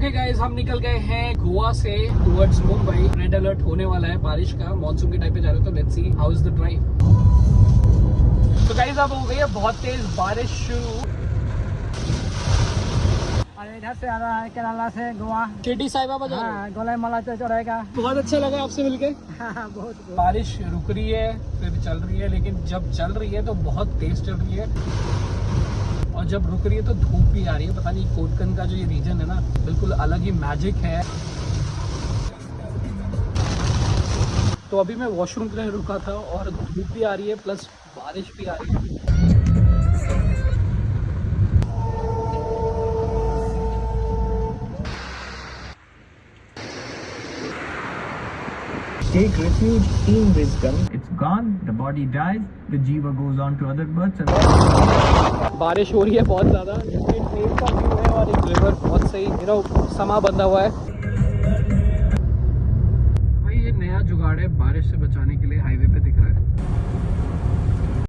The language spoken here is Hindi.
ओके गाइस, हम निकल गए हैं गोवा से टुवर्ड्स मुंबई। रेड अलर्ट होने वाला है बारिश का, मानसून के टाइम पे जा रहे हो, तो let's see how is the drive. तो गाइस अब हो गई है बहुत तेज बारिश शुरू। इधर से आ रहा है केरला से गोवा। शिरडी साई बाबा जा रहे हो? हाँ, गोलाई मला चढ़ेगा। बहुत अच्छा लगा आपसे मिलके। बहुत बारिश रुक रही है फिर चल रही है, लेकिन जब चल रही है तो बहुत तेज चल रही है और जब रुक रही है तो धूप भी आ रही है। पता नहीं कोंकण का जो ये रीजन है ना, बिल्कुल अलग ही मैजिक है। तो अभी मैं वॉशरूम के लिए रुका था और धूप भी आ रही है प्लस बारिश भी आ रही है। Take refuge in wisdom. It's gone, the body dies, the jiva goes on to other births. बारिश हो रही है बहुत ज़्यादा, लेकिन ट्रेन का व्यू है और एक रिवर बहुत सही समा बंधा हुआ है। भाई ये नया जुगाड़ है बारिश से बचाने के लिए।